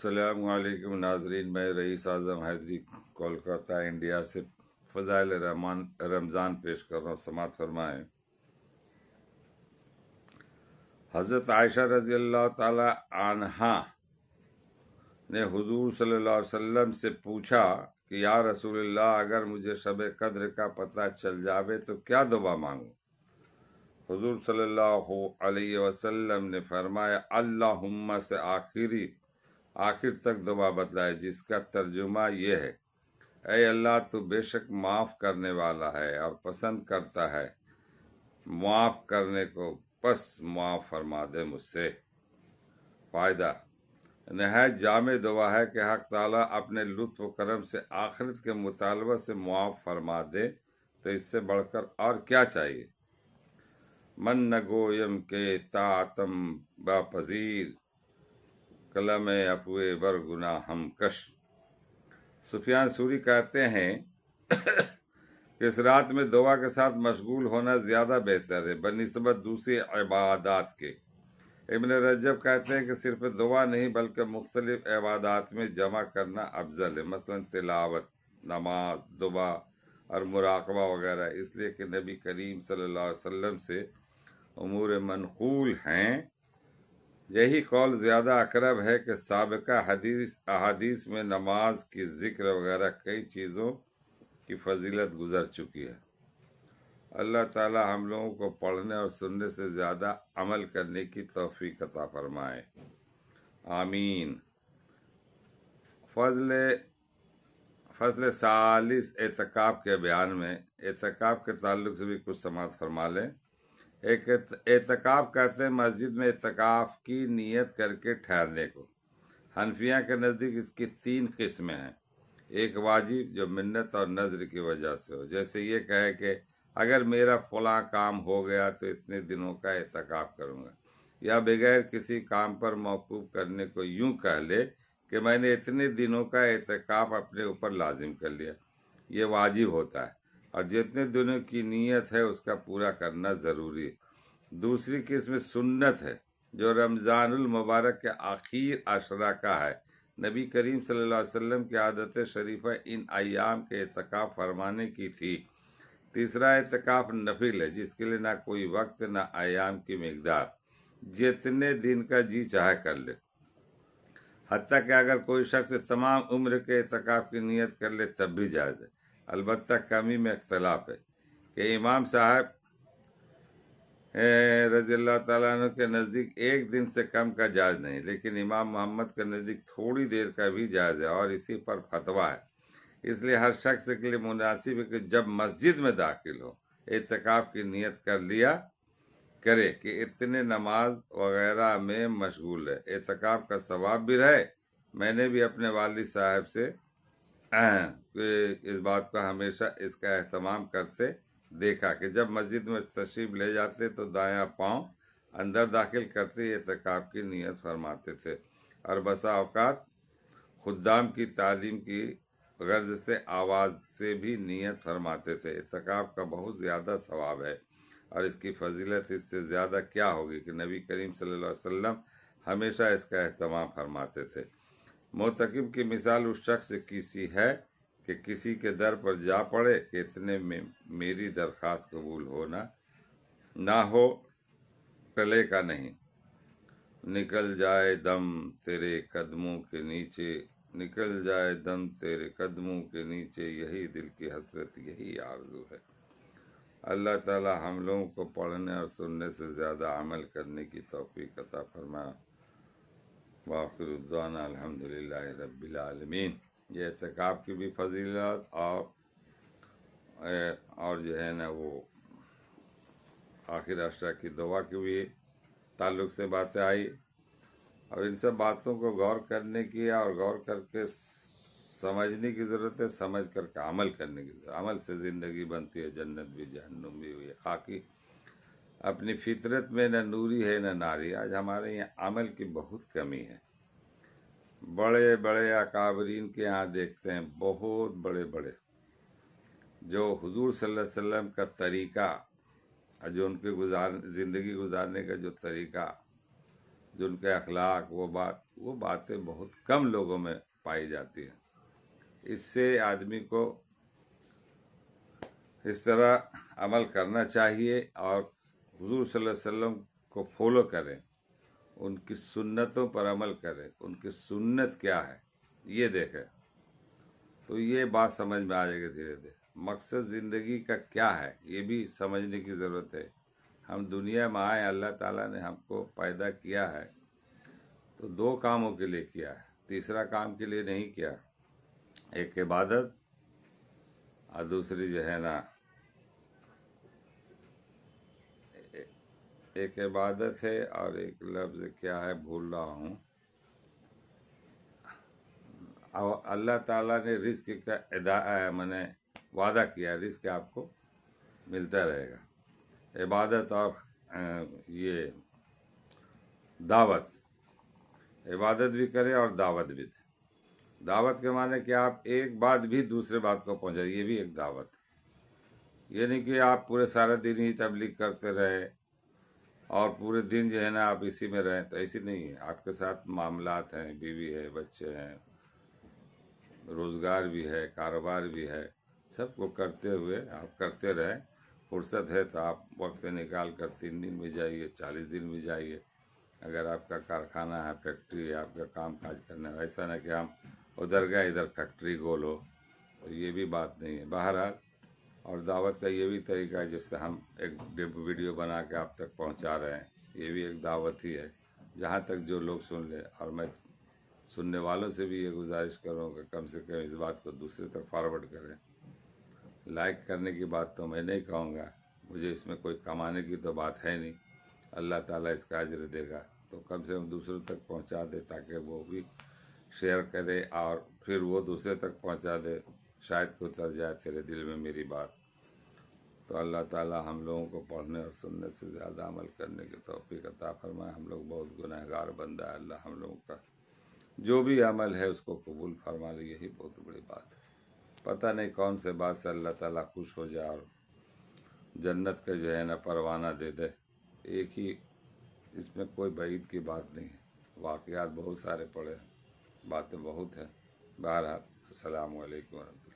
السلام علیکم ناظرین، میں رئیس اعظم حیدری کولکاتہ انڈیا سے فضائل رمضان پیش کر رہا ہوں، سماعت فرمائیں۔ حضرت عائشہ رضی اللہ تعالی عنہا نے حضور صلی اللہ علیہ وسلم سے پوچھا کہ یا رسول اللہ، اگر مجھے شب قدر کا پتہ چل جاوے تو کیا دعا مانگوں؟ حضور صلی اللہ علیہ وسلم نے فرمایا اللہم سے آخر تک دعا بتلائے، جس کا ترجمہ یہ ہے: اے اللہ، تو بے شک معاف کرنے والا ہے اور پسند کرتا ہے معاف کرنے کو، پس معاف فرما دے مجھ سے۔ فائدہ: نہایت جامع دعا ہے کہ حق تعالیٰ اپنے لطف و کرم سے آخرت کے مطالبہ سے معاف فرما دے، تو اس سے بڑھ کر اور کیا چاہیے؟ من نگویم کے طاعتم با پذیر، کلم افوے بر گناہ ہم کش۔ سفیان ثوری کہتے ہیں کہ اس رات میں دعا کے ساتھ مشغول ہونا زیادہ بہتر ہے بنسبت دوسری عبادات کے۔ ابن رجب کہتے ہیں کہ صرف دعا نہیں بلکہ مختلف عبادات میں جمع کرنا افضل ہے، مثلا تلاوت، نماز، دعا اور مراقبہ وغیرہ، اس لیے کہ نبی کریم صلی اللہ علیہ وسلم سے امور منقول ہیں۔ یہی قول زیادہ اقرب ہے کہ سابقہ احادیث میں نماز کی ذکر وغیرہ کئی چیزوں کی فضیلت گزر چکی ہے۔ اللہ تعالی ہم لوگوں کو پڑھنے اور سننے سے زیادہ عمل کرنے کی توفیق عطا فرمائے، آمین۔ فضل ثالث اعتکاف کے بیان میں اعتکاف کے تعلق سے بھی کچھ سماعت فرما لیں۔ ایک اعتکاف کہتے ہیں مسجد میں اعتکاف کی نیت کر کے ٹھہرنے کو۔ حنفیہ کے نزدیک اس کی 3 قسمیں ہیں۔ ایک واجب، جو منت اور نذر کی وجہ سے ہو، جیسے یہ کہے کہ اگر میرا فلاں کام ہو گیا تو اتنے دنوں کا اعتکاف کروں گا، یا بغیر کسی کام پر موقوف کرنے کو یوں کہہ لے کہ میں نے اتنے دنوں کا اعتکاف اپنے اوپر لازم کر لیا، یہ واجب ہوتا ہے، اور جتنے دنوں کی نیت ہے اس کا پورا کرنا ضروری ہے۔ دوسری قسم سنت ہے، جو رمضان المبارک کے آخر عشرہ کا ہے۔ نبی کریم صلی اللہ علیہ وسلم کی عادت شریفہ ان ایام کے اعتکاف فرمانے کی تھی۔ تیسرا اعتکاف نفل ہے، جس کے لیے نہ کوئی وقت نہ ایام کی مقدار، جتنے دن کا جی چاہے کر لے، حتیٰ کہ اگر کوئی شخص تمام عمر کے اعتکاف کی نیت کر لے تب بھی جائز ہے۔ البتہ کمی میں اختلاف ہے کہ امام صاحب رضی اللہ تعالیٰ عنہ کے نزدیک 1 دن سے کم کا جائز نہیں، لیکن امام محمد کے نزدیک تھوڑی دیر کا بھی جائز ہے، اور اسی پر فتویٰ ہے۔ اس لیے ہر شخص کے لیے مناسب ہے کہ جب مسجد میں داخل ہو اعتکاف کی نیت کر لیا کرے کہ اتنے نماز وغیرہ میں مشغول ہے، اعتکاف کا ثواب بھی رہے۔ میں نے بھی اپنے والد صاحب سے اس بات کو ہمیشہ اس کا اہتمام کرتے دیکھا کہ جب مسجد میں تشریف لے جاتے تو دایاں پاؤں اندر داخل کرتے اعتکاف کی نیت فرماتے تھے، اور بسا اوقات خدام کی تعلیم کی غرض سے آواز سے بھی نیت فرماتے تھے۔ اعتکاف کا بہت زیادہ ثواب ہے، اور اس کی فضیلت اس سے زیادہ کیا ہوگی کہ نبی کریم صلی اللہ علیہ وسلم ہمیشہ اس کا اہتمام فرماتے تھے۔ معتکف کی مثال اس شخص کی سی ہے کہ کسی کے در پر جا پڑے کہ اتنے میں میری درخواست قبول ہونا نہ ہو، ٹلے کا نہیں، نکل جائے دم تیرے قدموں کے نیچے، نکل جائے دم تیرے قدموں کے نیچے، یہی دل کی حسرت، یہی آرزو ہے۔ اللہ تعالی ہم لوگوں کو پڑھنے اور سننے سے زیادہ عمل کرنے کی توفیق عطا فرمائے۔ وآخر دعوانا الحمدللہ رب العالمین۔ یہ اعتکاف کی بھی فضیلت اور جو ہے نا وہ آخر عشرہ کی دعا کی بھی تعلق سے باتیں آئی، اور ان سب باتوں کو غور کرنے کی اور غور کر کے سمجھنے کی ضرورت ہے، سمجھ کر کے عمل کرنے کی ضرورت ہے۔ عمل سے زندگی بنتی ہے، جنت بھی جہنم بھی ہوئی ہے۔ خاکی اپنی فطرت میں نہ نوری ہے نہ ناری۔ آج ہمارے یہاں عمل کی بہت کمی ہے۔ بڑے بڑے اکابرین کے یہاں دیکھتے ہیں، بہت بڑے بڑے، جو حضور صلی اللہ علیہ وسلم کا طریقہ، جو ان کے زندگی گزارنے کا جو طریقہ جو ان کے اخلاق وہ باتیں بہت کم لوگوں میں پائی جاتی ہیں۔ اس سے آدمی کو اس طرح عمل کرنا چاہیے اور حضور صلی اللہ علیہ وسلم کو فالو کریں، ان کی سنتوں پر عمل کریں، ان کی سنت کیا ہے یہ دیکھیں، تو یہ بات سمجھ میں آ جائے گی دھیرے دھیرے۔ مقصد زندگی کا کیا ہے یہ بھی سمجھنے کی ضرورت ہے۔ ہم دنیا میں آئے، اللہ تعالیٰ نے ہم کو پیدا کیا ہے تو دو کاموں کے لیے کیا ہے، تیسرا کام کے لیے نہیں کیا۔ ایک عبادت اور دوسری جو ہے نا، ایک عبادت ہے اور ایک لفظ کیا ہے بھول رہا ہوں۔ اور اللہ تعالیٰ نے رزق کا میں نے وعدہ کیا، رزق آپ کو ملتا رہے گا۔ عبادت اور یہ دعوت، عبادت بھی کرے اور دعوت بھی دے۔ دعوت کے معنی کہ آپ ایک بات بھی دوسرے بات کو پہنچائے، یہ بھی ایک دعوت۔ یہ نہیں کہ آپ پورے سارا دن ہی تبلیغ کرتے رہے اور پورے دن جو ہے نا آپ اسی میں رہیں، تو ایسی نہیں ہے۔ آپ کے ساتھ معاملات ہیں، بیوی ہے، بچے ہیں، روزگار بھی ہے، کاروبار بھی ہے، سب کو کرتے ہوئے آپ کرتے رہیں۔ فرصت ہے تو آپ وقت نکال کر 3 دن بھی جائیے، 40 دن بھی جائیے۔ اگر آپ کا کارخانہ ہے، فیکٹری ہے، آپ کا کام کاج کرنا ہے، ایسا نہ کہ ہم ادھر گئے ادھر فیکٹری گول ہو، تو یہ بھی بات نہیں ہے۔ بہرحال اور دعوت کا یہ بھی طریقہ ہے جس سے ہم ایک ویڈیو بنا کے آپ تک پہنچا رہے ہیں، یہ بھی ایک دعوت ہی ہے، جہاں تک جو لوگ سن لے۔ اور میں سننے والوں سے بھی یہ گزارش کروں کہ کم سے کم اس بات کو دوسرے تک فارورڈ کریں۔ لائک کرنے کی بات تو میں نہیں کہوں گا، مجھے اس میں کوئی کمانے کی تو بات ہے نہیں، اللہ تعالیٰ اس کا اجر دے گا، تو کم سے کم دوسروں تک پہنچا دے تاکہ وہ بھی شیئر کرے اور پھر وہ دوسرے تک پہنچا دے، شاید کو اتر جائے تیرے دل میں میری بات۔ تو اللہ تعالیٰ ہم لوگوں کو پڑھنے اور سننے سے زیادہ عمل کرنے کی توفیق عطا فرمائے۔ ہم لوگ بہت گنہگار بندہ ہے، اللہ ہم لوگوں کا جو بھی عمل ہے اس کو قبول فرما لے، یہی بہت بڑی بات ہے۔ پتہ نہیں کون سے بات سے اللہ تعالیٰ خوش ہو جائے اور جنت کا جو ہے نا پروانہ دے دے، ایک ہی، اس میں کوئی بعید کی بات نہیں ہے۔ واقعات بہت سارے پڑے ہیں، باتیں بہت ہیں۔ بہرحال السلام علیکم ورحمۃ اللہ۔